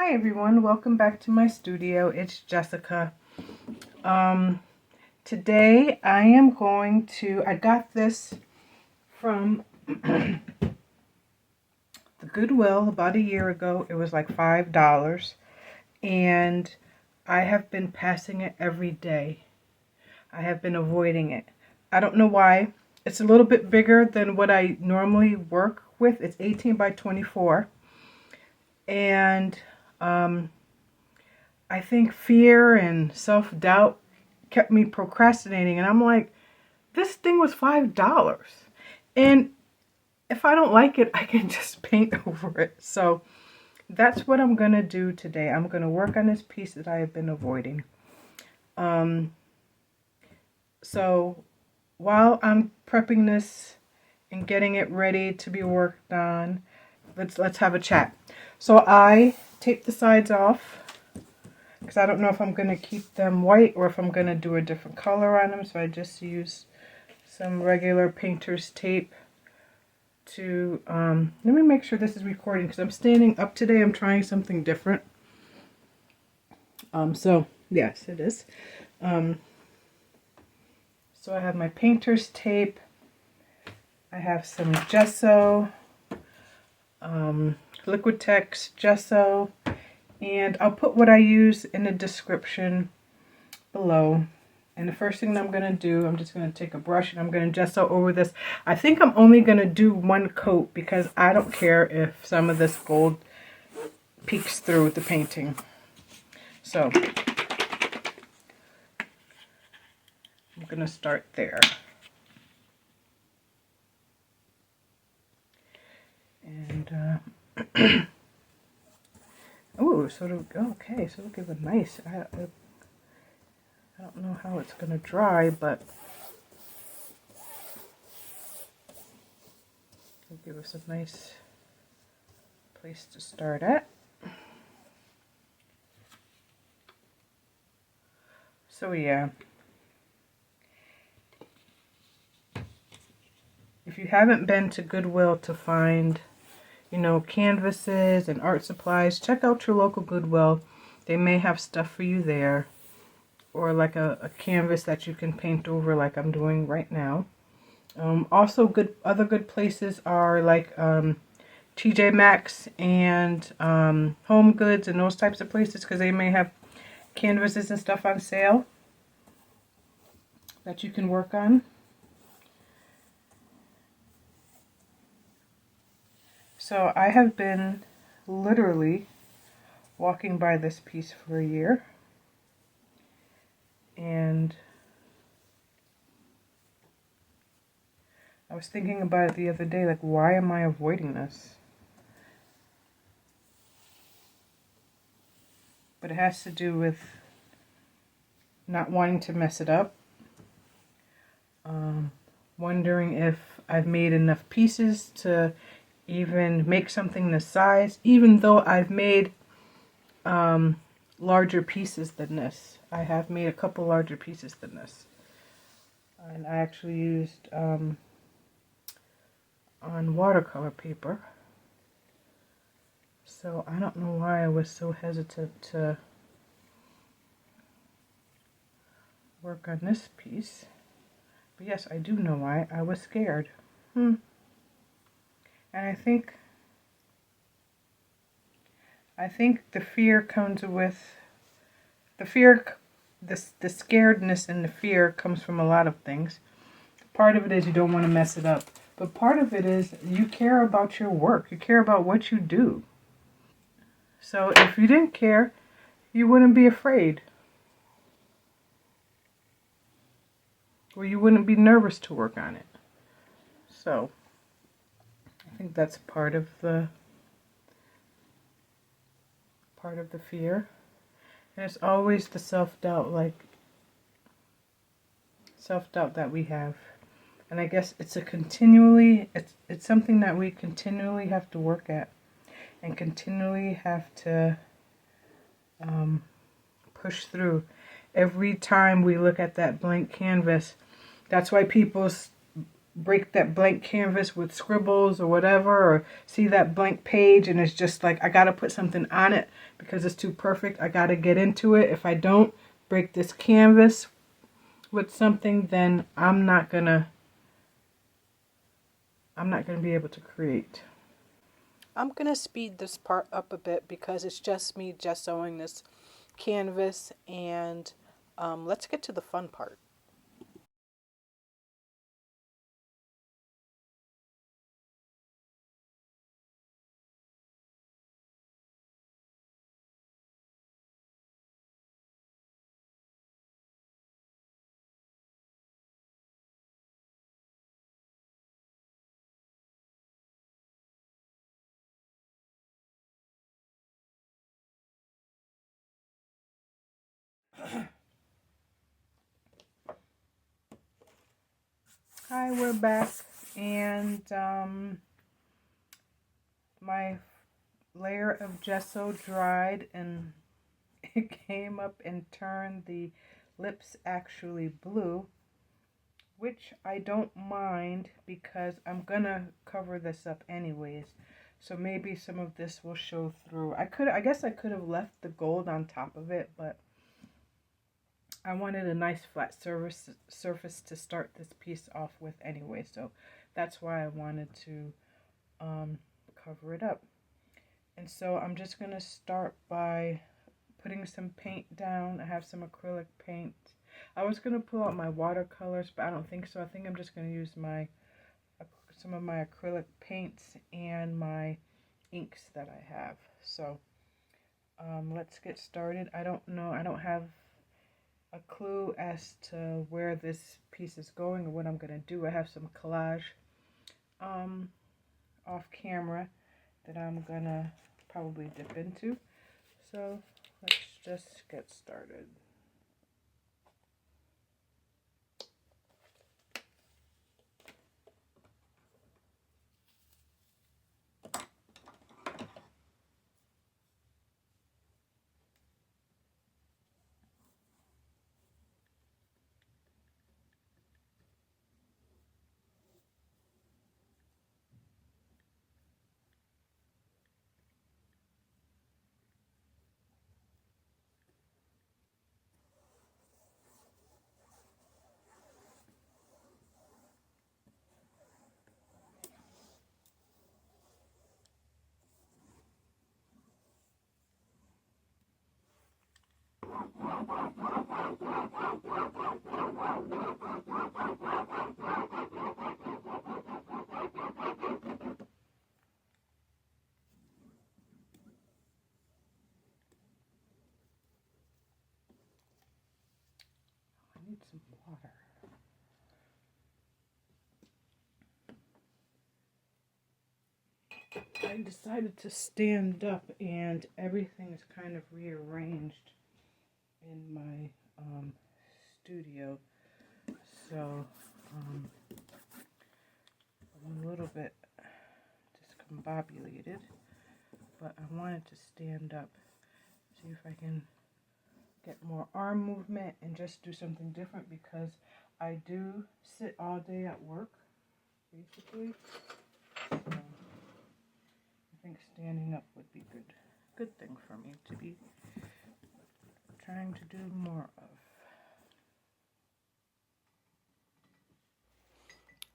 Hi everyone, welcome back to my studio. It's Jessica. Today I am going to, I got this from the Goodwill about a year ago. It was like $5 and I have been passing it every day. I have been avoiding it. I don't know why. It's a little bit bigger than what I normally work with. It's 18 by 24 and I think fear and self-doubt kept me procrastinating. And I'm like, this thing was $5. And if I don't like it, I can just paint over it. So that's what I'm going to do today. I'm going to work on this piece that I have been avoiding. So while I'm prepping this and getting it ready to be worked on, let's have a chat. So I taped the sides off, because I don't know if I'm going to keep them white or if I'm going to do a different color on them. So I just use some regular painter's tape to, let me make sure this is recording because I'm standing up today. I'm trying something different. So yes, it is. So I have my painter's tape. I have some gesso, Liquitex gesso. And I'll put what I use in the description below. And the first thing that I'm going to do, I'm just going to take a brush and I'm going to gesso over this. I think I'm only going to do one coat because I don't care if some of this gold peeks through the painting. So I'm going to start there. And oh, so okay, so it'll give a nice, I don't know how it's going to dry, but it'll give us a nice place to start at. So yeah, if you haven't been to Goodwill to find, canvases and art supplies, check out your local Goodwill. They may have stuff for you there, or like a canvas that you can paint over like I'm doing right now. Also, other good places are like TJ Maxx and Home Goods and those types of places, because they may have canvases and stuff on sale that you can work on. So I have been literally walking by this piece for a year, and I was thinking about it the other day, like, why am I avoiding this? But it has to do with not wanting to mess it up, wondering if I've made enough pieces to even make something this size, even though I've made larger pieces than this. I have made a couple larger pieces than this. And I actually used on watercolor paper. So I don't know why I was so hesitant to work on this piece. But yes, I do know why. I was scared. And I think the fear comes with the scaredness and the fear comes from a lot of things. Part of it is you don't want to mess it up, but part of it is you care about your work. You care about what you do. So if you didn't care, you wouldn't be afraid, or you wouldn't be nervous to work on it. So I think that's part of the fear. And it's always the self-doubt that we have. And I guess it's it's something that we continually have to work at and continually have to push through. Every time we look at that blank canvas, that's why people break that blank canvas with scribbles or whatever, or see that blank page and it's just like, I got to put something on it because it's too perfect. I got to get into it. If I don't break this canvas with something, then I'm not gonna be able to create. I'm gonna speed this part up a bit because it's just me gessoing this canvas, and let's get to the fun part. Hi, we're back, and my layer of gesso dried, and it came up and turned the lips actually blue, which I don't mind because I'm gonna cover this up anyways. So maybe some of this will show through. I guess I could have left the gold on top of it, but I wanted a nice flat surface to start this piece off with anyway, so that's why I wanted to cover it up. And so I'm just going to start by putting some paint down. I have some acrylic paint. I was going to pull out my watercolors, but I don't think so. I think I'm just going to use some of my acrylic paints and my inks that I have. So let's get started. I don't know. I don't have a clue as to where this piece is going or what I'm going to do. I have some collage off camera that I'm going to probably dip into. So let's just get started. I need some water. I decided to stand up and everything is kind of rearranged in my studio. So I'm a little bit discombobulated, but I wanted to stand up, see if I can get more arm movement and just do something different because I do sit all day at work, basically. So I think standing up would be good thing for me to be trying to do more of.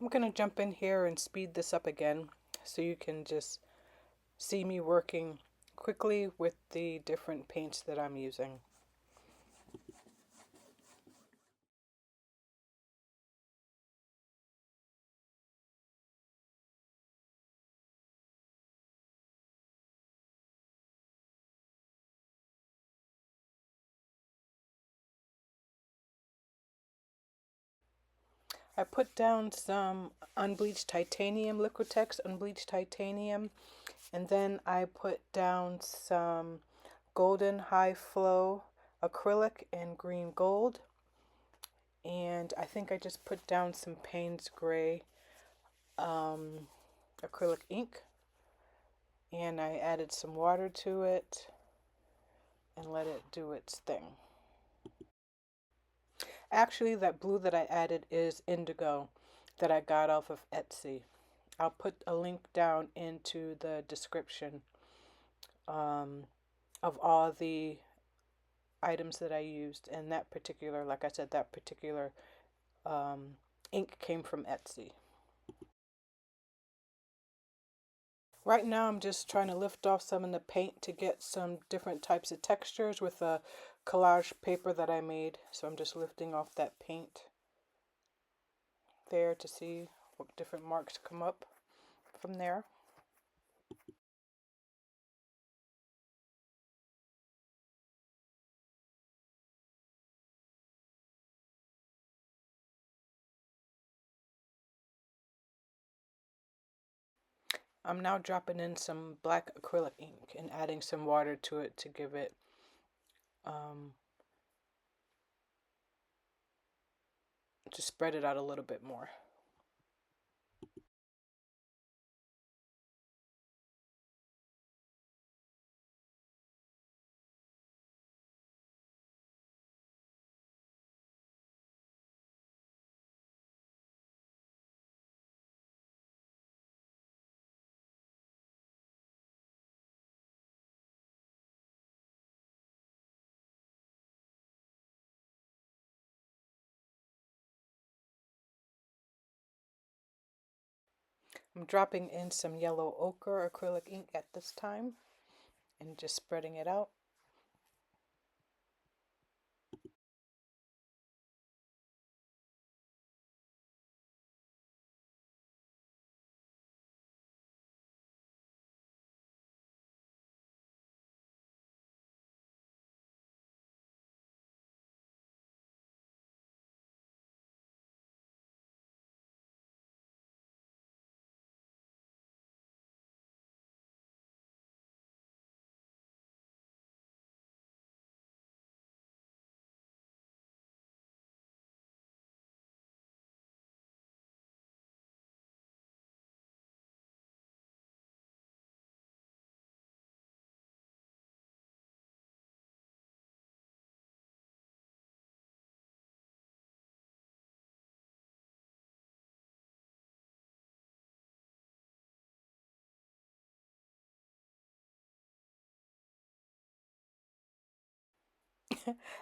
I'm going to jump in here and speed this up again so you can just see me working quickly with the different paints that I'm using. I put down some unbleached titanium, Liquitex unbleached titanium, and then I put down some golden high flow acrylic in green gold, and I think I just put down some Payne's Gray acrylic ink, and I added some water to it and let it do its thing. Actually, that blue that I added is indigo. that I got off of Etsy. I'll put a link down into the description of all the items that I used. And that particular, like I said, that particular ink came from Etsy. Right now I'm just trying to lift off some of the paint to get some different types of textures with a collage paper that I made. So I'm just lifting off that paint there to see what different marks come up from there. I'm now dropping in some black acrylic ink and adding some water to it to give it to spread it out a little bit more. I'm dropping in some yellow ochre acrylic ink at this time and just spreading it out.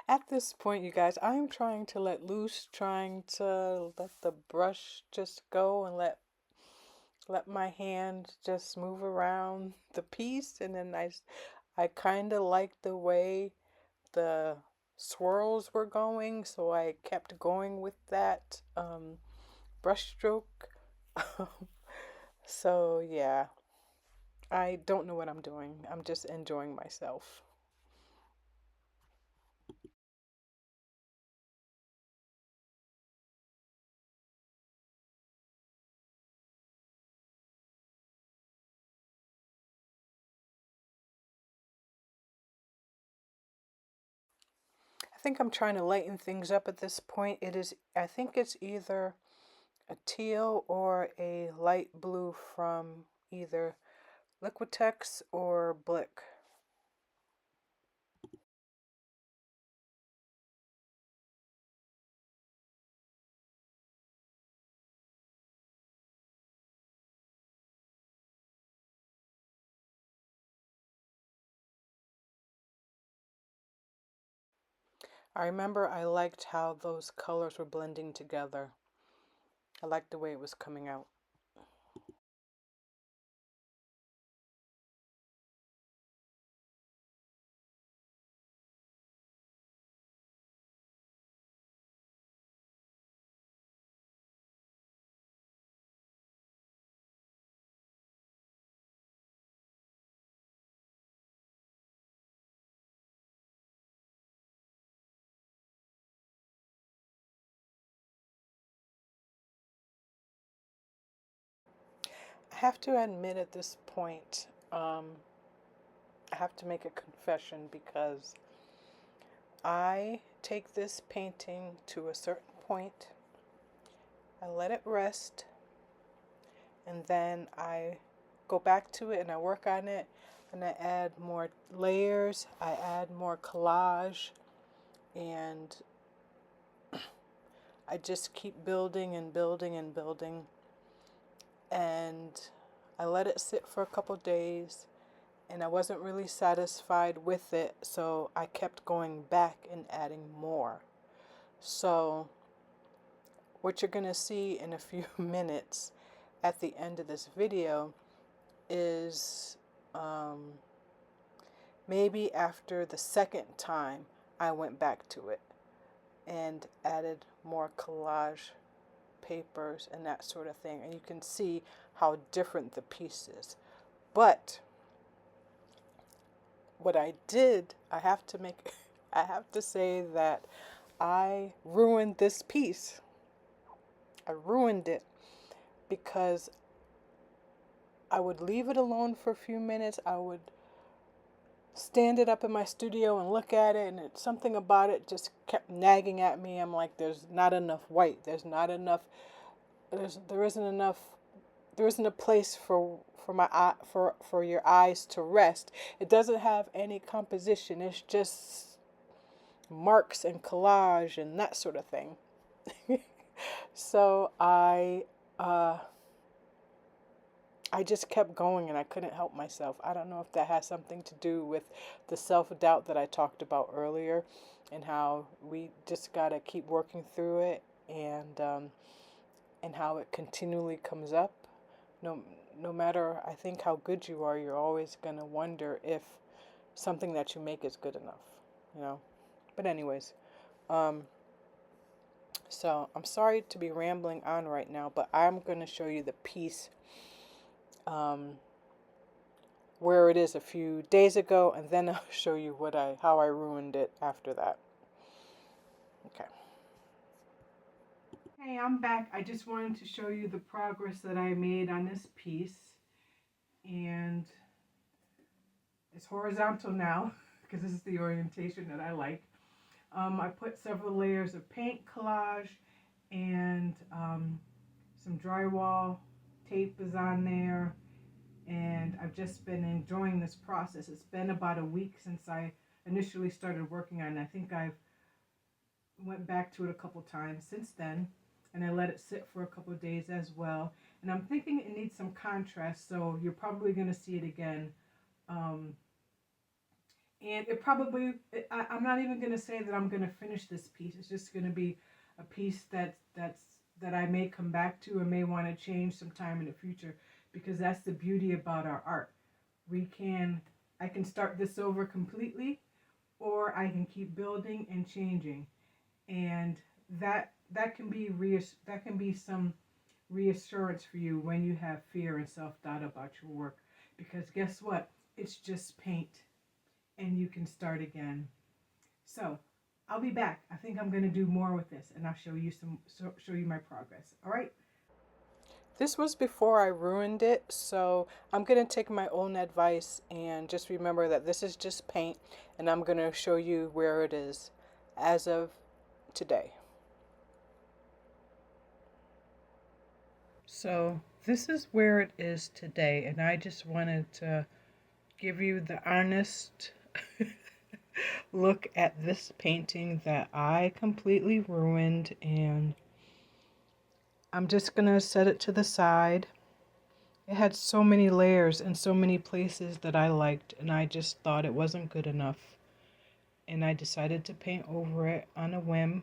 At this point, you guys, I'm trying to let loose, trying to let the brush just go and let my hand just move around the piece. And then I kind of liked the way the swirls were going, so I kept going with that brush stroke. So yeah, I don't know what I'm doing. I'm just enjoying myself. I think I'm trying to lighten things up at this point. I think it's either a teal or a light blue from either Liquitex or Blick. I remember I liked how those colors were blending together. I liked the way it was coming out. I have to admit at this point, I have to make a confession because I take this painting to a certain point, I let it rest, and then I go back to it and I work on it and I add more layers, I add more collage, and I just keep building and building and building. And I let it sit for a couple days, and I wasn't really satisfied with it, so I kept going back and adding more. So what you're going to see in a few minutes at the end of this video is maybe after the second time I went back to it and added more collage papers and that sort of thing. And you can see how different the piece is. But what I did, I have to say that I ruined this piece. I ruined it because I would leave it alone for a few minutes. I would stand it up in my studio and look at it, and something about it just kept nagging at me. I'm like, there's not enough white. There's not enough. There isn't enough. There isn't a place for my eye, for your eyes to rest. It doesn't have any composition. It's just marks and collage and that sort of thing. So I just kept going and I couldn't help myself. I don't know if that has something to do with the self-doubt that I talked about earlier, and how we just gotta keep working through it, and how it continually comes up. No matter, I think, how good you are, you're always gonna wonder if something that you make is good enough, you know. But anyways, so I'm sorry to be rambling on right now, but I'm gonna show you the piece where it is a few days ago, and then I'll show you how I ruined it after that. Okay. Hey, I'm back. I just wanted to show you the progress that I made on this piece, and it's horizontal now because this is the orientation that I like. I put several layers of paint collage, and some drywall tape is on there. And I've just been enjoying this process. It's been about a week since I initially started working on it. I think I've went back to it a couple times since then, and I let it sit for a couple days as well. And I'm thinking it needs some contrast, so you're probably going to see it again. And I'm not even going to say that I'm going to finish this piece. It's just going to be a piece that I may come back to or may want to change sometime in the future, because that's the beauty about our art. I can start this over completely, or I can keep building and changing, and that can be some reassurance for you when you have fear and self-doubt about your work, because guess what? It's just paint, and you can start again. So I'll be back. I think I'm going to do more with this, and I'll show you my progress. All right. This was before I ruined it, so I'm going to take my own advice and just remember that this is just paint, and I'm going to show you where it is as of today. So this is where it is today, and I just wanted to give you the honest look at this painting that I completely ruined, and I'm just going to set it to the side. It had so many layers and so many places that I liked, and I just thought it wasn't good enough. And I decided to paint over it on a whim,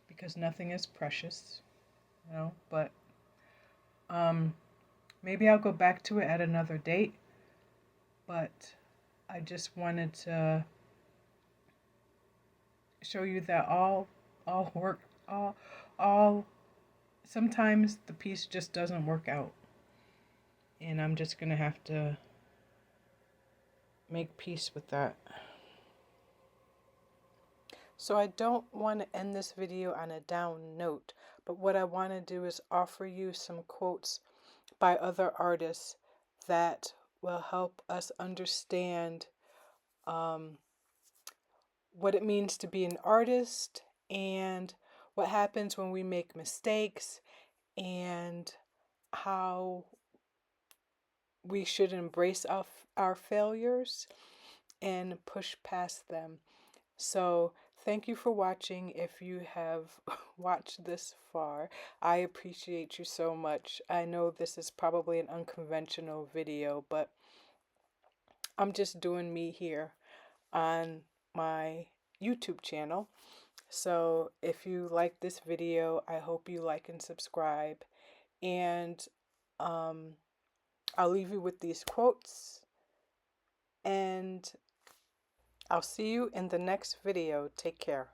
because nothing is precious, you know. But maybe I'll go back to it at another date. But I just wanted to show you that all work, all sometimes the piece just doesn't work out. And I'm just going to have to make peace with that. So I don't want to end this video on a down note, but what I want to do is offer you some quotes by other artists that will help us understand what it means to be an artist, and what happens when we make mistakes, and how we should embrace our failures and push past them. So Thank you for watching. If you have watched this far, I appreciate you so much. I know this is probably an unconventional video, but I'm just doing me here on my YouTube channel. So if you like this video, I hope you like and subscribe. And I'll leave you with these quotes. And I'll see you in the next video. Take care.